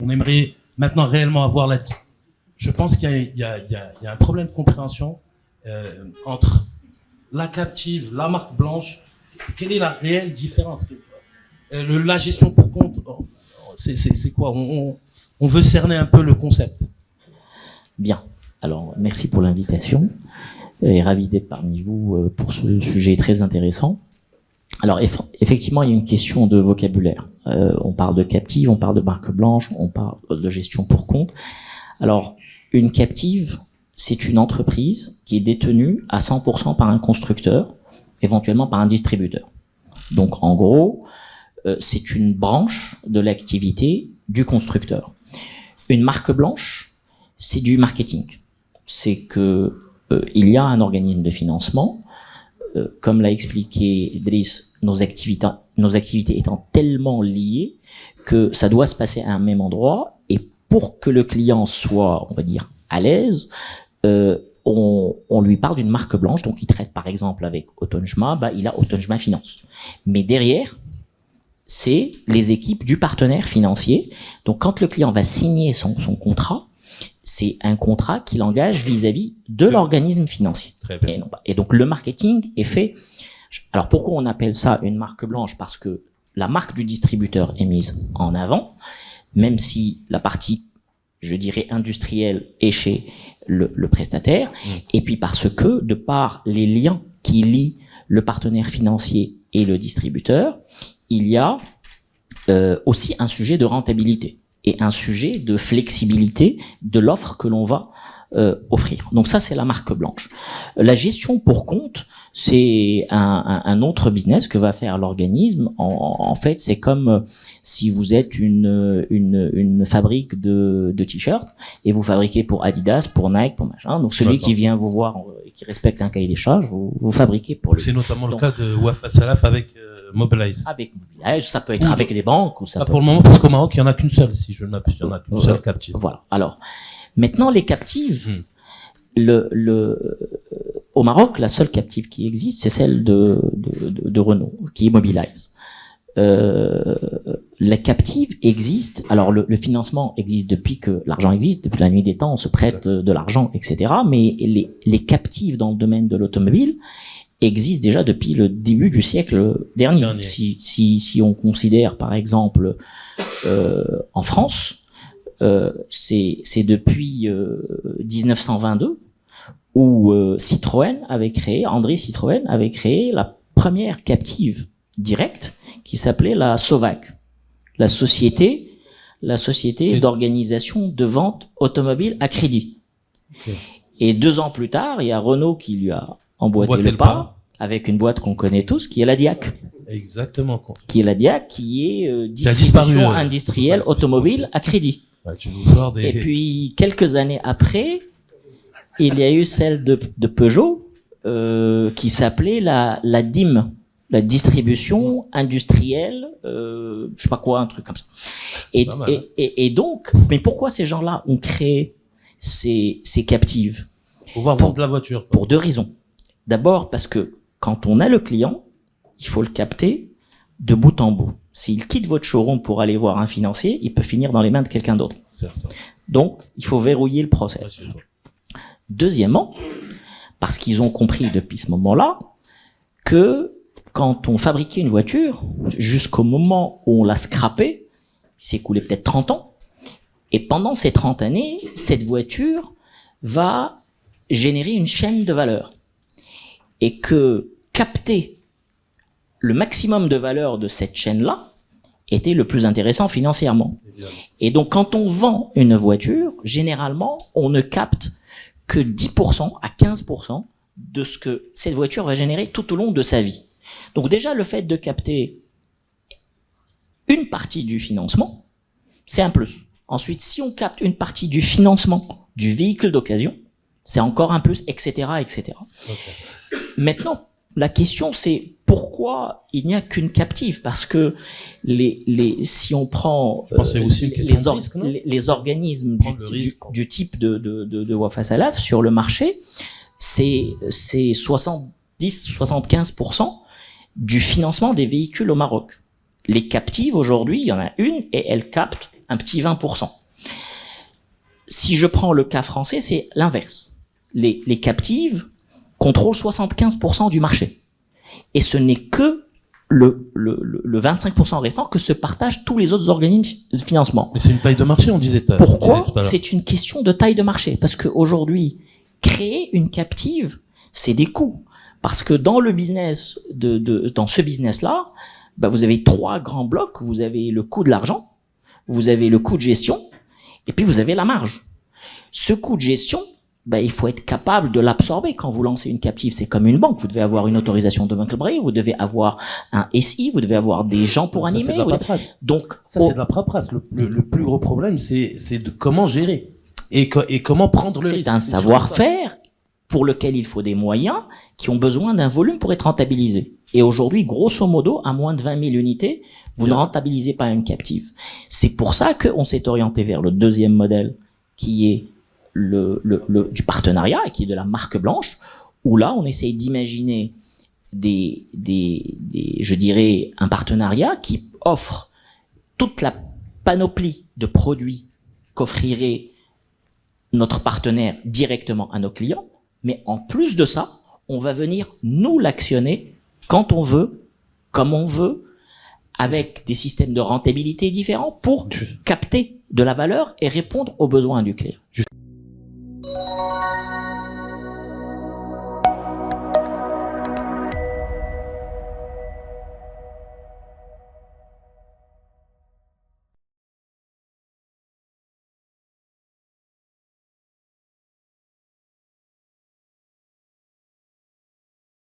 on aimerait maintenant réellement avoir la... Je pense qu'il y a un problème de compréhension entre la captive, la marque blanche. Quelle est la réelle différence? La gestion pour compte, c'est quoi? On veut cerner un peu le concept. Bien. Alors, merci pour l'invitation. Et ravi d'être parmi vous pour ce sujet très intéressant. Alors, effectivement, il y a une question de vocabulaire. On parle de captive, on parle de marque blanche, on parle de gestion pour compte. Alors, une captive, c'est une entreprise qui est détenue à 100% par un constructeur, éventuellement par un distributeur. Donc, en gros, c'est une branche de l'activité du constructeur. Une marque blanche, c'est du marketing. C'est que il y a un organisme de financement, comme l'a expliqué Driss, nos activités étant tellement liées que ça doit se passer à un même endroit, et pour que le client soit, on va dire, à l'aise, on lui parle d'une marque blanche. Donc il traite par exemple avec Otonjma, il a Otonjma Finance. Mais derrière, c'est les équipes du partenaire financier. Donc quand le client va signer son contrat, c'est un contrat qu'il engage vis-à-vis de l'organisme financier. Et donc le marketing est fait. Alors pourquoi on appelle ça une marque blanche? Parce que la marque du distributeur est mise en avant, même si la partie, je dirais, industrielle est chez le prestataire, et puis parce que, de par les liens qui lient le partenaire financier et le distributeur, il y a aussi un sujet de rentabilité et un sujet de flexibilité de l'offre que l'on va offrir. Donc ça, c'est la marque blanche. La gestion pour compte, c'est un autre business que va faire l'organisme. En fait, c'est comme si vous êtes une fabrique de t-shirts et vous fabriquez pour Adidas, pour Nike, pour machin. Donc celui qui vient vous voir et qui respecte un cahier des charges, vous fabriquez pour lui. C'est notamment le cas de Wafa Salaf avec Mobilize. Avec Mobilize, ça peut être avec des banques ou ça. Pour le moment, parce qu'au Maroc, il y en a qu'une seule, si je ne m'abuse, il y en a qu'une seule captive. Voilà. Alors, maintenant, les captives, au Maroc, la seule captive qui existe, c'est celle de Renault, qui est Mobilize. La captive existe. Alors, le financement existe depuis que l'argent existe, depuis la nuit des temps, on se prête de l'argent, etc. Mais les captives dans le domaine de l'automobile existe déjà depuis le début du siècle dernier. Si on considère par exemple en France, c'est depuis 1922 où André Citroën avait créé la première captive directe qui s'appelait la SOVAC, la société d'organisation de vente automobile à crédit. Okay. Et 2 ans plus tard, il y a Renault qui lui a emboîté le pas avec une boîte qu'on connaît tous, qui est la DIAC. Exactement. Qui est la DIAC, qui est distribution industrielle automobile à crédit. Tu nous sors des... Et puis, quelques années après, il y a eu celle de Peugeot, qui s'appelait la DIM, la distribution industrielle, je sais pas quoi, un truc comme ça. Et donc, mais pourquoi ces gens-là ont créé ces captives? Pouvoir vendre la voiture. Pour 2 raisons. D'abord, parce que quand on a le client, il faut le capter de bout en bout. S'il quitte votre showroom pour aller voir un financier, il peut finir dans les mains de quelqu'un d'autre. Donc, il faut verrouiller le process. Deuxièmement, parce qu'ils ont compris depuis ce moment-là que quand on fabriquait une voiture, jusqu'au moment où on l'a scrappée, il s'est écoulé peut-être 30 ans, et pendant ces 30 années, cette voiture va générer une chaîne de valeur. Et que capter le maximum de valeur de cette chaîne-là était le plus intéressant financièrement. Évidemment. Et donc, quand on vend une voiture, généralement, on ne capte que 10% à 15% de ce que cette voiture va générer tout au long de sa vie. Donc déjà, le fait de capter une partie du financement, c'est un plus. Ensuite, si on capte une partie du financement du véhicule d'occasion, c'est encore un plus, etc., etc. Okay. Maintenant, la question c'est pourquoi il n'y a qu'une captive? Parce que si on prend les organismes du type de Wafa Salaf sur le marché, c'est 70-75% du financement des véhicules au Maroc. Les captives aujourd'hui, il y en a une et elle capte un petit 20%. Si je prends le cas français, c'est l'inverse. Les captives contrôlent 75% du marché. Et ce n'est que le 25% restant que se partagent tous les autres organismes de financement. Mais c'est une taille de marché, on disait. Pourquoi? C'est une question de taille de marché. Parce qu'aujourd'hui, créer une captive, c'est des coûts. Parce que dans le business, dans ce business-là, vous avez 3 grands blocs. Vous avez le coût de l'argent, vous avez le coût de gestion, et puis vous avez la marge. Ce coût de gestion, il faut être capable de l'absorber quand vous lancez une captive. C'est comme une banque. Vous devez avoir une autorisation de banque libre, vous devez avoir un SI, vous devez avoir des gens pour animer. C'est de la paperasse. Donc, ça, c'est de la paperasse. Le plus gros problème, c'est de comment gérer et comment prendre le risque. C'est un savoir-faire pour lequel il faut des moyens qui ont besoin d'un volume pour être rentabilisé. Et aujourd'hui, grosso modo, à moins de 20 000 unités, vous ne rentabilisez pas une captive. C'est pour ça qu'on s'est orienté vers le deuxième modèle qui est du partenariat et qui est de la marque blanche, où là, on essaye d'imaginer je dirais, un partenariat qui offre toute la panoplie de produits qu'offrirait notre partenaire directement à nos clients, mais en plus de ça, on va venir nous l'actionner quand on veut, comme on veut, avec des systèmes de rentabilité différents pour capter de la valeur et répondre aux besoins du client.